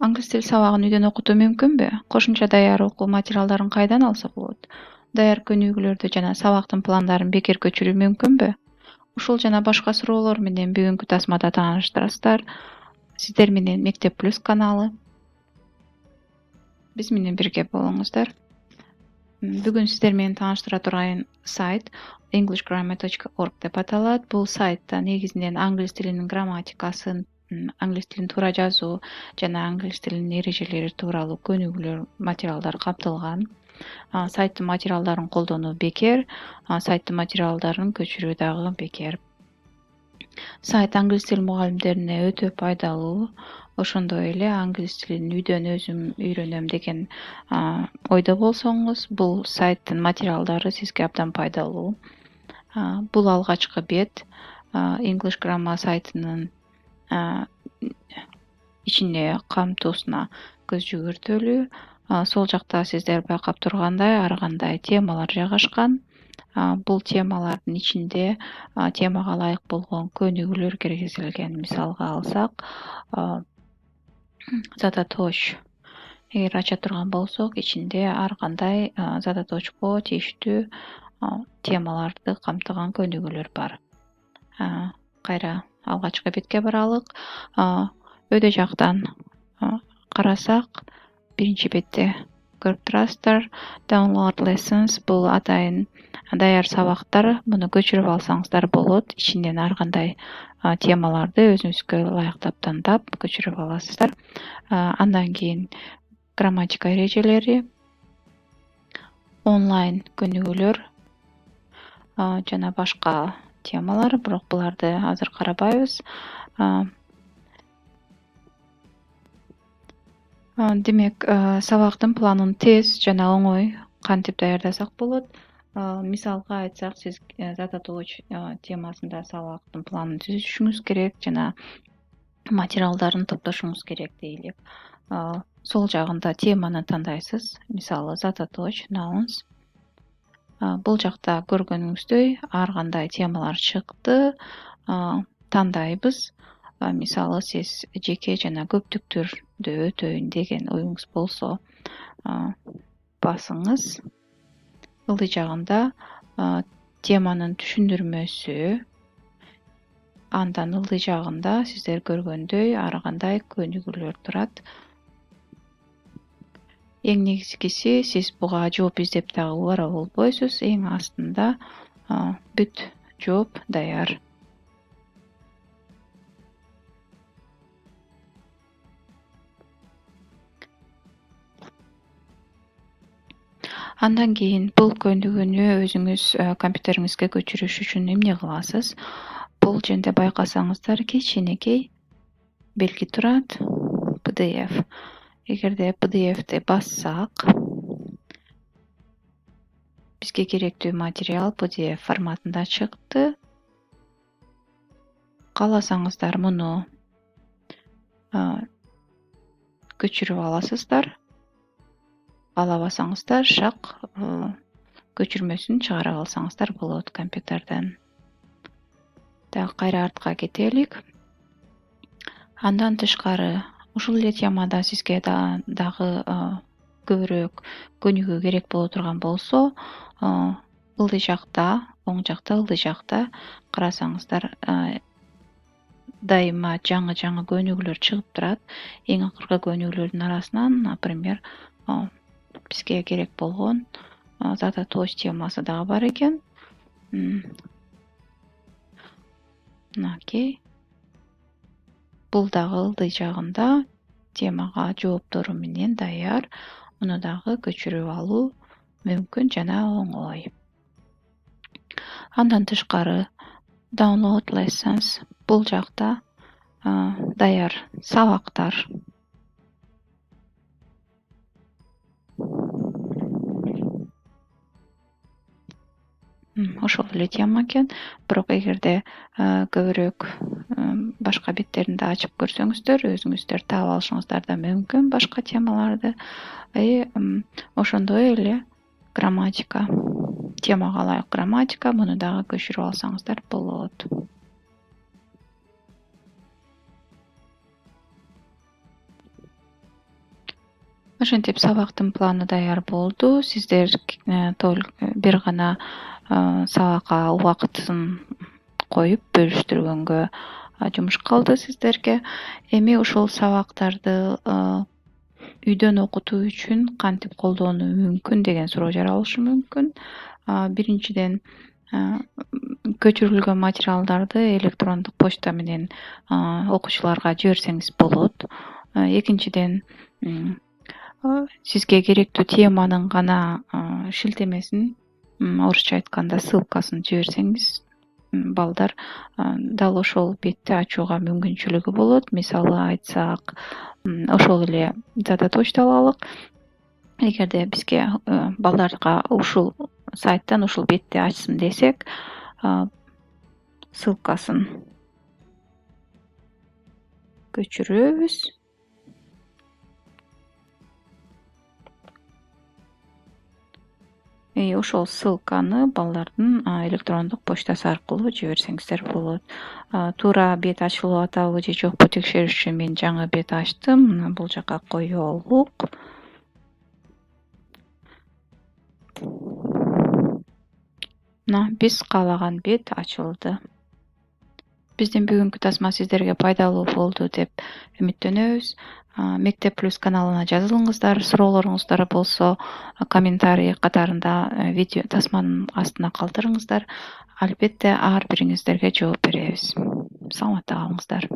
Англис тил сабагын үйдөн окутуу мүмкүнбү? Кошумча даяр окуу материалдарын кайдан алса болот? Даяр көнүгүүлөрдү жана сабактын пландарын бекер көчүрүү мүмкүнбү? Ушул жана башка суроолор менен бүгүнкү тасмада тааныштырасыздар. Сиздер менен Мектеп Плюс каналы. Биз менен бирге болуңуздар. Бүгүн сиздер менен тааныштыра турган сайт englishgrammar.org деп аталат. Бул сайтта негизинен англис тилинин грамматикасын, англис тилин туура жазуу жана англис тилинин эрежелери тууралуу көнүгүүлөр материалдар камтылган. Сайттын материалдарын колдонуу бекер, сайттын материалдарын көчүрүү дагы бекер. Сайт англис тил мугалимдерине өтө пайдалуу. Ошондой эле англис тилин үйдөн өзүм үйрөнөм деген ойдо болсоңуз, бул сайттын материалдары сизге абдан пайдалуу. Бул алгачкы бет English Grammar сайтынын ичине камтуусуна көз жүгүртөлү. Сол жакта сиздер байкап тургандай ар кандай темалар жайгашкан. Бул темалардын ичинде темага ылайык болгон көнүгүүлөр киргизилген. Мисалга алсак, задаточ эгер ача турган болсок, ичинде ар кандай задаточко тийиштүү темаларды камтыган көнүгүүлөр бар. Кайра алгачкы бетке баралык. Өйдө жактан карасак, биринчи бетте көрүп турасыздар. Download lessons бул атайын даяр сабактар. Муну көчүрүп алсаңыздар болот. Ичинен ар кандай темаларды өзүңүзгө ылайыктап тандап көчүрүп аласыздар. Андан кийин грамматика эрежелери, онлайн көнүгүүлөр жана башка темалар, бирок буларды азыр карабайбыз. Демек, сабактын планын тез жана оңой кантип даярдасак болот? Мисалга айтсак, сиз задаточ темасында сабактын планын түзүшүңүз керек жана материалдарын топтошуңуз керек дейли. Сол жагында теманы тандайсыз. Мисалы, задаточ, nouns. Бул жакта көргөнүңүздөй ар кандай темалар чыкты. Тандайбыз. Мисалы, сиз жеке жана көптүктөрдү өтөйүн деген оюңуз болсо, басыңыз. Ылдый жагында теманын түшүндүрмөсү, андан ылдый жагында сиздер көргөндөй ар кандай көнүгүүлөр турат. Эң негизгиси, сиз буга жооп издеп дагы убара болбойсуз. Эң астында бүт жооп даяр. Андан кийин бул көнүгүүнү өзүңүз компьютериңизге көчүрүш үчүн эмне кыласыз? Бул жерде байкасаңыздар, кичинекей белги турат. PDF. Эгерде PDF'ти бассак, бизге керектүү материал PDF форматында чыкты. Кааласаңыздар муну көчүрүп аласыздар. Каалабасаңыздар шак көчүрмөсүн чыгарып алсаңыздар болот компьютерден. Кайра артка кетелик. Андан тышкары ушул эле темада сизге дагы көбүрөөк көнүгүү керек боло турган болсо, ылдый жакта, оң жакта, ылдый жакта карасаңыздар, дайыма жаңы көнүгүүлөр чыгып турат. Эң акыркы көнүгүүлөрдүн арасынан, например, бизге керек болгон задаточ темасы дагы бар экен. Мынакей. Бул дагы ылдый жагында темага жооптору менен даяр. Муну дагы көчүрүп алуу мүмкүн жана оңой. Андан тышкары download lessons. Бул жакта даяр сабактар. Ошол эле тема экен. Бирок эгерде көбүрөөк башка беттеринде ачып көрсөңүздөр, өзүңүздөр таап алышыңыздар да мүмкүн башка темаларды. Ошондой эле грамматика, темага ылайык грамматика, муну дагы көчүрүп алсаңыздар болот. Ошентип сабактын планы даяр болду. Сиздер бир гана сабакка убактысын коюп бөлүштүргөнгө жумуш калды сиздерге. Эми ушул сабактарды үйдөн окутуу үчүн кантип колдонуу мүмкүн деген суроо жаралышы мүмкүн. Биринчиден, көчүрүлгөн материалдарды электрондук почта менен окуучуларга жиберсеңиз болот. Экинчиден, сизге керектүү теманын гана шилтемесин, орусча айтканда ссылкасын жиберсеңиз, балдар дал ошол бетти ачууга мүмкүнчүлүгү болот. Мисалы айтсак, ошол эле задаточталалык. Эгерде бизге балдарга ушул сайттан ушул бетти ачсын десек, ссылкасын көчүрөбүз. Ошол ссылканы балдардын электрондук почтасы аркылуу жиберсеңиздер болот. Туура бет ачылып атабы же жокпу текшериш үчүн мен жаңы бет ачтым. Мына бул жака коелук. Мына биз каалаган бет ачылды. Биздин бүгүнкү тасма сиздерге пайдалуу болду деп үмүттөнөбүз. Мектеп плюс каналына жазылыңыздар. Суроолоруңуздар болсо комментарий катарында видео тасманын астына калтырыңыздар. Албетте ар бириңиздерге жооп беребиз. Саламатта калыңыздар.